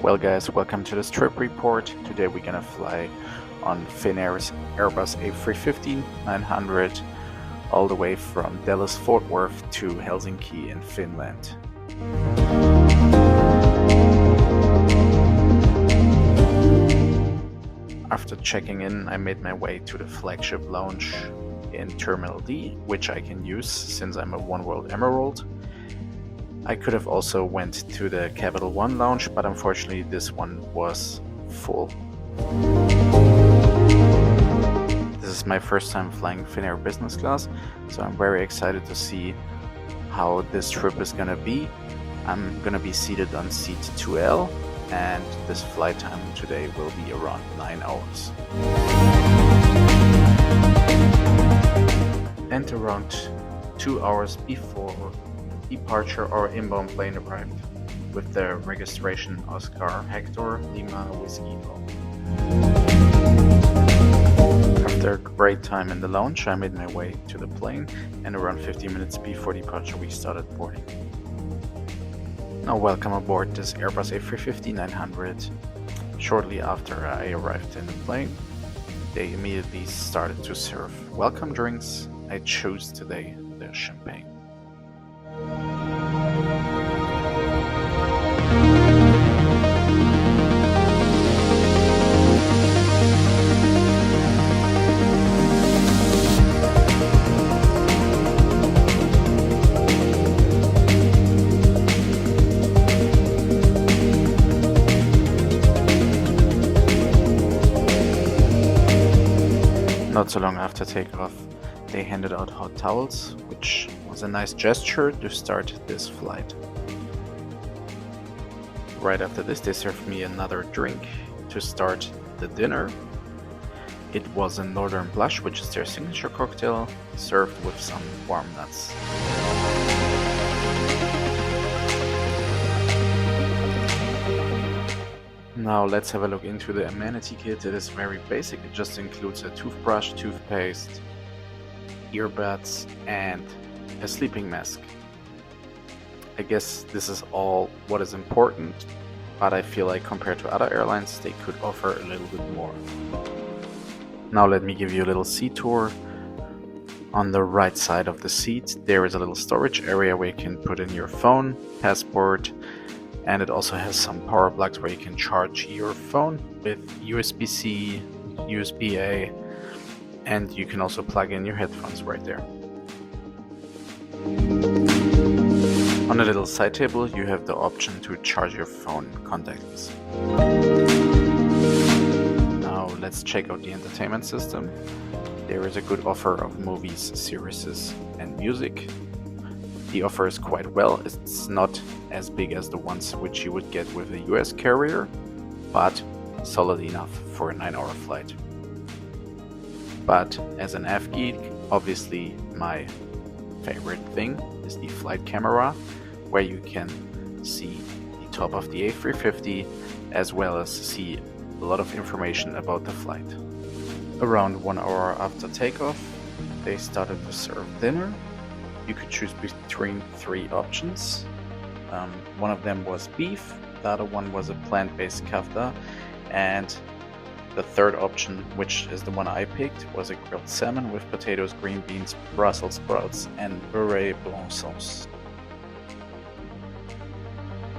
Well guys, welcome to this trip report. Today we're gonna fly on Finnair's Airbus A350-900 all the way from Dallas Fort Worth to Helsinki in Finland. After checking in, I made my way to the flagship lounge in Terminal D, which I can use since I'm a One World Emerald. I could have also went to the Capital One lounge, but unfortunately this one was full. This is my first time flying Finnair business class, so I'm very excited to see how this trip is gonna be. I'm gonna be seated on seat 2L, and this flight time today will be around 9 hours. And around 2 hours before departure, our inbound plane arrived with the registration Oscar Hector Lima Whiskey. After a great time in the lounge, I made my way to the plane, and around 15 minutes before departure we started boarding. Now welcome aboard this Airbus A350-900. Shortly after I arrived in the plane, they immediately started to serve welcome drinks. I chose today the champagne. Not so long after takeoff, they handed out hot towels, which was a nice gesture to start this flight. Right after this, they served me another drink to start the dinner. It was a Northern Blush, which is their signature cocktail, served with some warm nuts. Now let's have a look into the amenity kit. It is very basic. It just includes a toothbrush, toothpaste, earbuds, and a sleeping mask. I guess this is all what is important, but I feel like compared to other airlines, they could offer a little bit more. Now let me give you a little seat tour. On the right side of the seat, there is a little storage area where you can put in your phone, passport, and it also has some power plugs where you can charge your phone with USB-C, USB-A, and you can also plug in your headphones right there. On the little side table, you have the option to charge your phone contactless. Now let's check out the entertainment system. There is a good offer of movies, series, and music. The offer is quite well. It's not as big as the ones which you would get with a US carrier, but solid enough for a 9-hour flight. But as an F geek, obviously my favorite thing is the flight camera, where you can see the top of the A350 as well as see a lot of information about the flight. Around 1 hour after takeoff, they started to serve dinner. You could choose between 3 options. One of them was beef, the other one was a plant-based kafta, and the third option, which is the one I picked, was a grilled salmon with potatoes, green beans, Brussels sprouts, and beurre blanc sauce.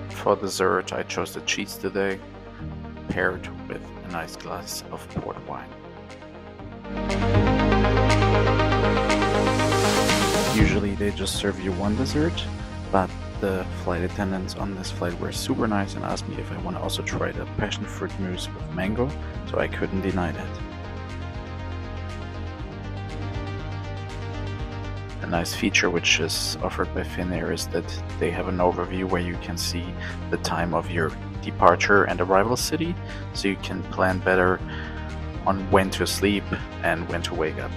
For dessert, I chose the cheese today, paired with a nice glass of port wine. Usually they just serve you one dessert, but the flight attendants on this flight were super nice and asked me if I want to also try the passion fruit mousse with mango, so I couldn't deny that. A nice feature which is offered by Finnair is that they have an overview where you can see the time of your departure and arrival city, so you can plan better on when to sleep and when to wake up.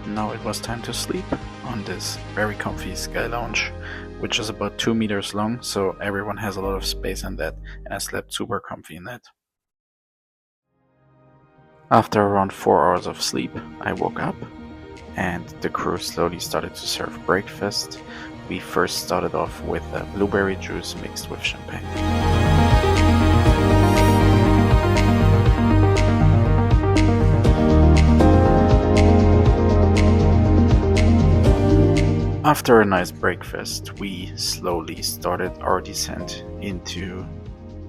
Now it was time to sleep on this very comfy sky lounge, which is about 2 meters long, so everyone has a lot of space in that, and I slept super comfy in that. After around 4 hours of sleep, I woke up and the crew slowly started to serve breakfast. We first started off with a blueberry juice mixed with champagne. After a nice breakfast, we slowly started our descent into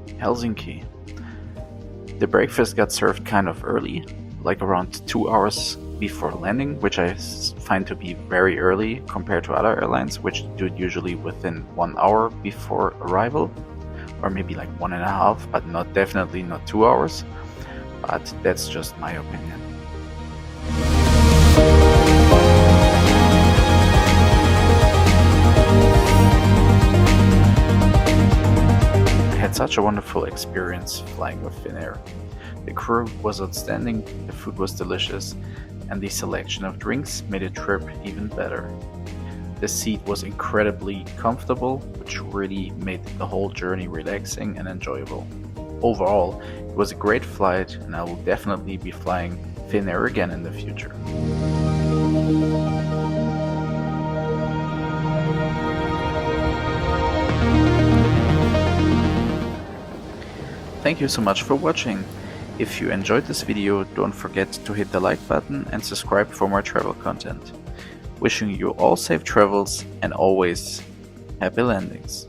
Helsinki. The breakfast got served kind of early, like around 2 hours before landing, which I find to be very early compared to other airlines, which do it usually within 1 hour before arrival, or maybe like 1.5, but definitely not 2 hours. But that's just my opinion. I had such a wonderful experience flying with Finnair. The crew was outstanding, the food was delicious, and the selection of drinks made the trip even better. The seat was incredibly comfortable, which really made the whole journey relaxing and enjoyable. Overall, it was a great flight, and I will definitely be flying Finnair again in the future. Thank you so much for watching. If you enjoyed this video, don't forget to hit the like button and subscribe for more travel content. Wishing you all safe travels and always happy landings.